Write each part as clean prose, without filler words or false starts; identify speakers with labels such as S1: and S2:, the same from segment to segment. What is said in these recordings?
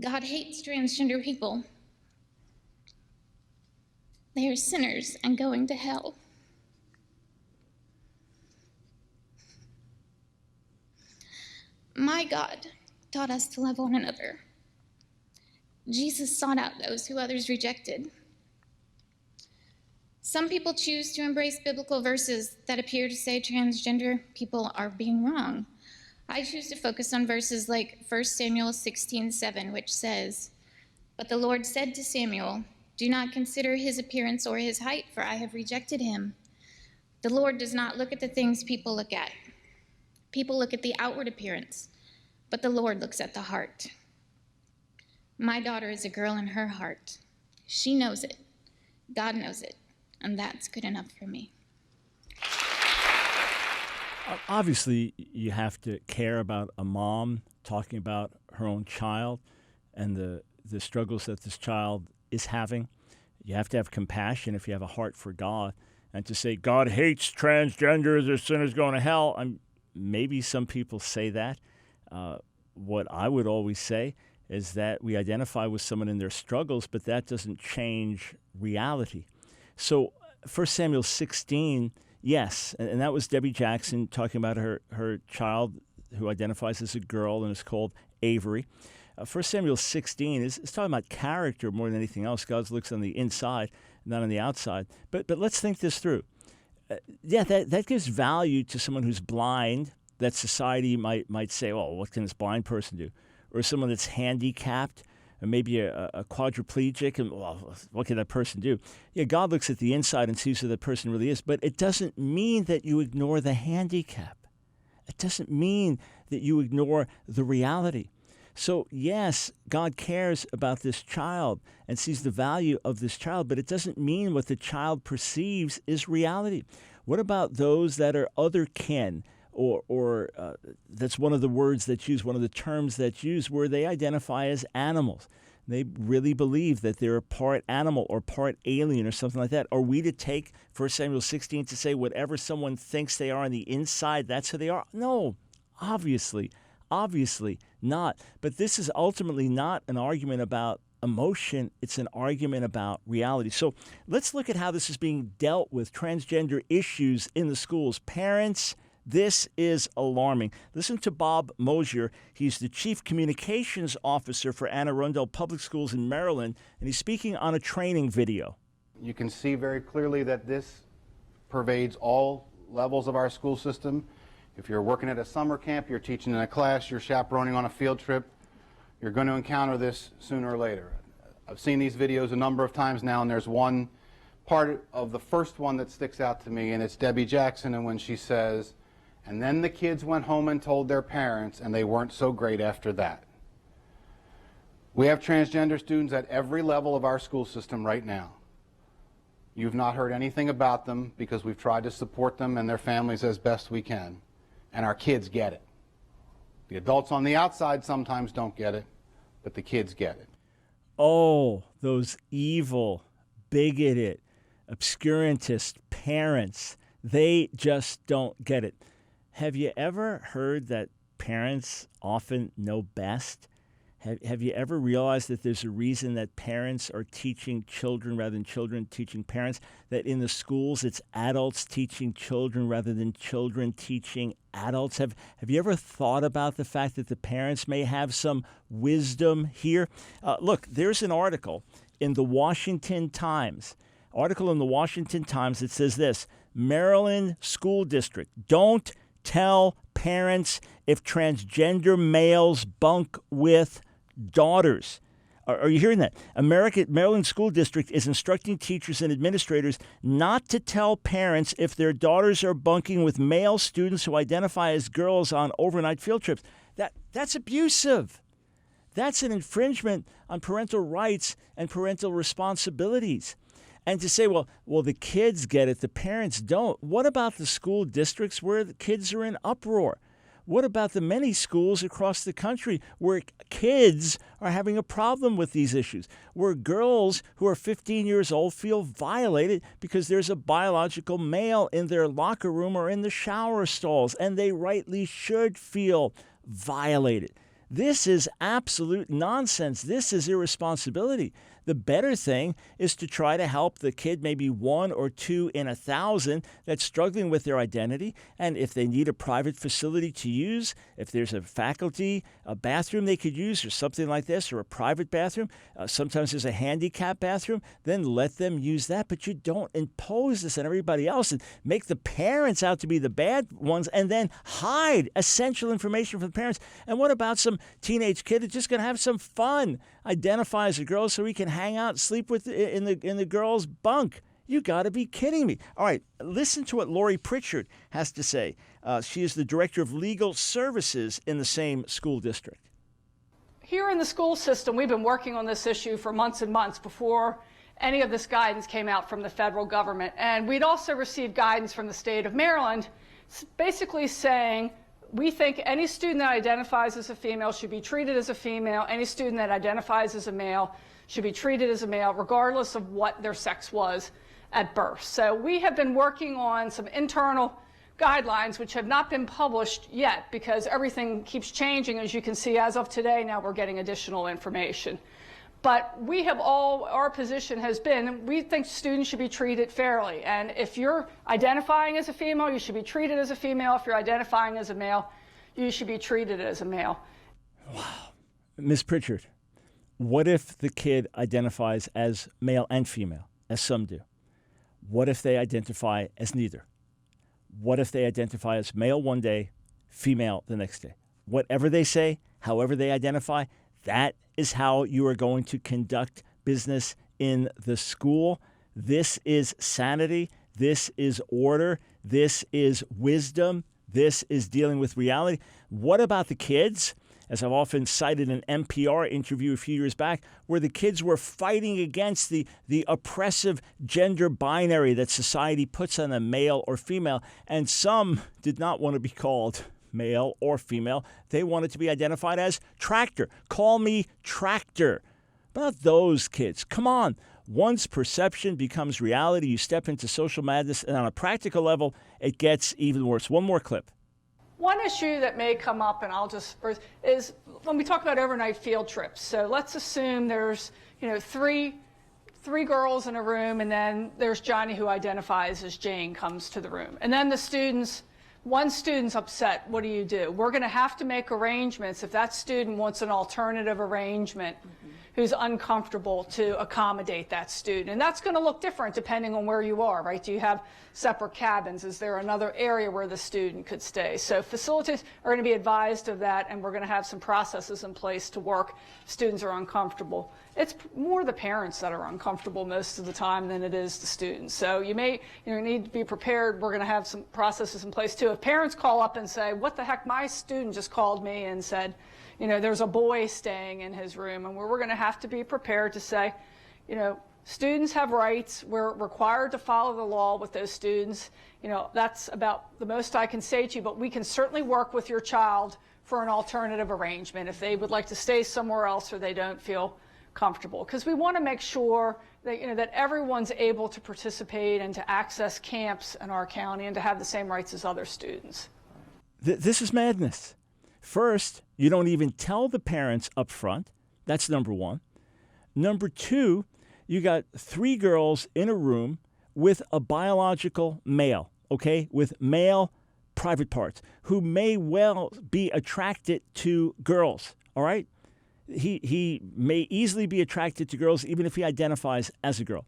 S1: God hates transgender people. They are sinners and going to hell. My God taught us to love one another. Jesus sought out those who others rejected. Some people choose to embrace biblical verses that appear to say transgender people are being wrong. I choose to focus on verses like 1 Samuel 16:7, which says, "But the Lord said to Samuel, 'Do not consider his appearance or his height, for I have rejected him.' The Lord does not look at the things people look at. People look at the outward appearance, but the Lord looks at the heart." My daughter is a girl in her heart. She knows it. God knows it. And that's good enough for me.
S2: Obviously, you have to care about a mom talking about her own child and the struggles that this child is having. You have to have compassion if you have a heart for God. And to say, God hates transgenders or sinners going to hell, maybe some people say that. What I would always say is that we identify with someone in their struggles, but that doesn't change reality. So 1 Samuel 16, yes, and that was Debbie Jackson talking about her child who identifies as a girl and is called Avery. 1 Samuel 16 is talking about character more than anything else. God looks on the inside, not on the outside. But let's think this through. That gives value to someone who's blind, that society might say, well, what can this blind person do? Or someone that's handicapped, or maybe a quadriplegic, and well, what can that person do? Yeah, God looks at the inside and sees who that person really is, but it doesn't mean that you ignore the handicap. It doesn't mean that you ignore the reality. So yes, God cares about this child and sees the value of this child, but it doesn't mean what the child perceives is reality. What about those that are other kin? Or that's one of the words that's used, one of the terms that's used, where they identify as animals. They really believe that they're part animal or part alien or something like that. Are we to take 1 Samuel 16 to say whatever someone thinks they are on the inside, that's who they are? No, obviously not. But this is ultimately not an argument about emotion. It's an argument about reality. So let's look at how this is being dealt with, transgender issues in the schools. Parents, this is alarming. Listen to Bob Mosier. He's the Chief Communications Officer for Anne Arundel Public Schools in Maryland, and he's speaking on a training video.
S3: You can see very clearly that this pervades all levels of our school system. If you're working at a summer camp, you're teaching in a class, you're chaperoning on a field trip, you're going to encounter this sooner or later. I've seen these videos a number of times now, and there's one part of the first one that sticks out to me, and it's Debbie Jackson, and when she says, "And then the kids went home and told their parents, and they weren't so great after that." We have transgender students at every level of our school system right now. You've not heard anything about them because we've tried to support them and their families as best we can. And our kids get it. The adults on the outside sometimes don't get it, but the kids get it.
S2: Oh, those evil, bigoted, obscurantist parents, they just don't get it. Have you ever heard that parents often know best? Have you ever realized that there's a reason that parents are teaching children rather than children teaching parents? That in the schools it's adults teaching children rather than children teaching adults? Have you ever thought about the fact that the parents may have some wisdom here? Look, there's an article in the Washington Times. That says this: Maryland School District, don't tell parents if transgender males bunk with daughters. Are you hearing that? Maryland School District is instructing teachers and administrators not to tell parents if their daughters are bunking with male students who identify as girls on overnight field trips. That's abusive. That's an infringement on parental rights and parental responsibilities. And to say, well, the kids get it, the parents don't. What about the school districts where the kids are in uproar? What about the many schools across the country where kids are having a problem with these issues, where girls who are 15 years old feel violated because there's a biological male in their locker room or in the shower stalls, and they rightly should feel violated? This is absolute nonsense. This is irresponsibility. The better thing is to try to help the kid, maybe 1 or 2 in 1,000, that's struggling with their identity. And if they need a private facility to use, if there's a faculty, a bathroom they could use or something like this, or a private bathroom, sometimes there's a handicap bathroom, then let them use that. But you don't impose this on everybody else and make the parents out to be the bad ones and then hide essential information from the parents. And what about some teenage kid that's just going to have some fun, identify as a girl so he can hang out, sleep with in the girl's bunk? You got to be kidding me. All right, listen to what Lori Pritchard has to say. She is the director of legal services in the same school district.
S4: Here in the school system, we've been working on this issue for months and months before any of this guidance came out from the federal government. And we'd also received guidance from the state of Maryland basically saying, we think any student that identifies as a female should be treated as a female. Any student that identifies as a male should be treated as a male, regardless of what their sex was at birth. So we have been working on some internal guidelines which have not been published yet because everything keeps changing. As you can see, as of today, now we're getting additional information. But we have our position has been, we think students should be treated fairly. And if you're identifying as a female, you should be treated as a female. If you're identifying as a male, you should be treated as a male.
S2: Wow. Ms. Pritchard, what if the kid identifies as male and female, as some do? What if they identify as neither? What if they identify as male one day, female the next day? Whatever they say, however they identify, that is how you are going to conduct business in the school. This is sanity. This is order. This is wisdom. This is dealing with reality. What about the kids? As I've often cited an NPR interview a few years back, where the kids were fighting against the oppressive gender binary that society puts on a male or female, and some did not want to be called male or female. They wanted to be identified as tractor. Call me tractor. About those kids. Come on. Once perception becomes reality, you step into social madness, and on a practical level, it gets even worse. One more clip.
S4: One issue that may come up, and is when we talk about overnight field trips. So let's assume there's, three girls in a room, and then there's Johnny, who identifies as Jane, comes to the room. And then one student's upset. What do? We're going to have to make arrangements if that student wants an alternative arrangement who's uncomfortable to accommodate that student. And that's going to look different depending on where you are, right? Do you have separate cabins? Is there another area where the student could stay? So facilitators are going to be advised of that, and we're going to have some processes in place to work if students are uncomfortable. It's more the parents that are uncomfortable most of the time than it is the students. So you may need to be prepared. We're going to have some processes in place too. If parents call up and say, what the heck, my student just called me and said, there's a boy staying in his room, and we're going to have to be prepared to say, students have rights. We're required to follow the law with those students. That's about the most I can say to you, but we can certainly work with your child for an alternative arrangement if they would like to stay somewhere else or they don't feel comfortable. Because we want to make sure that, that everyone's able to participate and to access camps in our county and to have the same rights as other students.
S2: This is madness. First, you don't even tell the parents up front. That's number one. Number two, you got 3 girls in a room with a biological male, okay, with male private parts, who may well be attracted to girls, all right? He may easily be attracted to girls even if he identifies as a girl.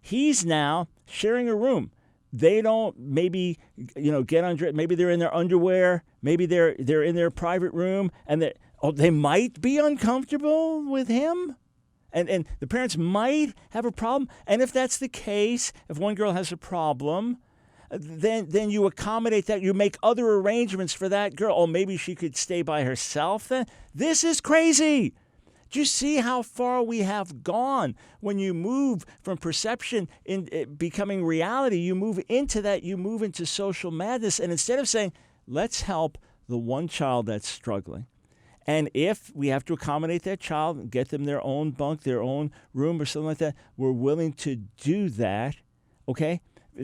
S2: He's now sharing a room. They don't maybe, get under. Maybe they're in their underwear. Maybe they're in their private room, and they might be uncomfortable with him, and the parents might have a problem. And if that's the case, if one girl has a problem, then you accommodate that. You make other arrangements for that girl. Oh, maybe she could stay by herself then. This is crazy. Do you see how far we have gone? When you move from perception in becoming reality, you move into that, you move into social madness. And instead of saying, let's help the one child that's struggling, and if we have to accommodate that child and get them their own bunk, their own room or something like that, we're willing to do that, okay?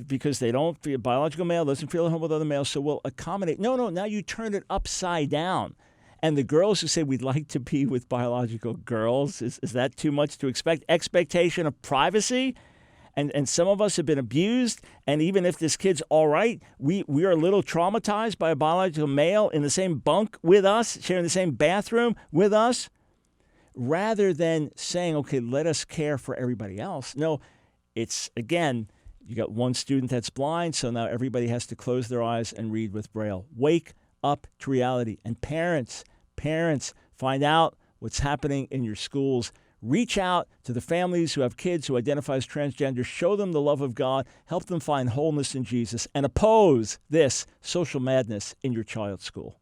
S2: Because they don't feel, biological male doesn't feel at home with other males, so we'll accommodate. No, now you turn it upside down. And the girls who say we'd like to be with biological girls, is that too much to expect? Expectation of privacy? And some of us have been abused, and even if this kid's all right, we are a little traumatized by a biological male in the same bunk with us, sharing the same bathroom with us, rather than saying, okay, let us care for everybody else. No, it's, again, you got one student that's blind, so now everybody has to close their eyes and read with Braille. Wake up to reality. And parents, find out what's happening in your schools. Reach out to the families who have kids who identify as transgender. Show them the love of God. Help them find wholeness in Jesus. And oppose this social madness in your child's school.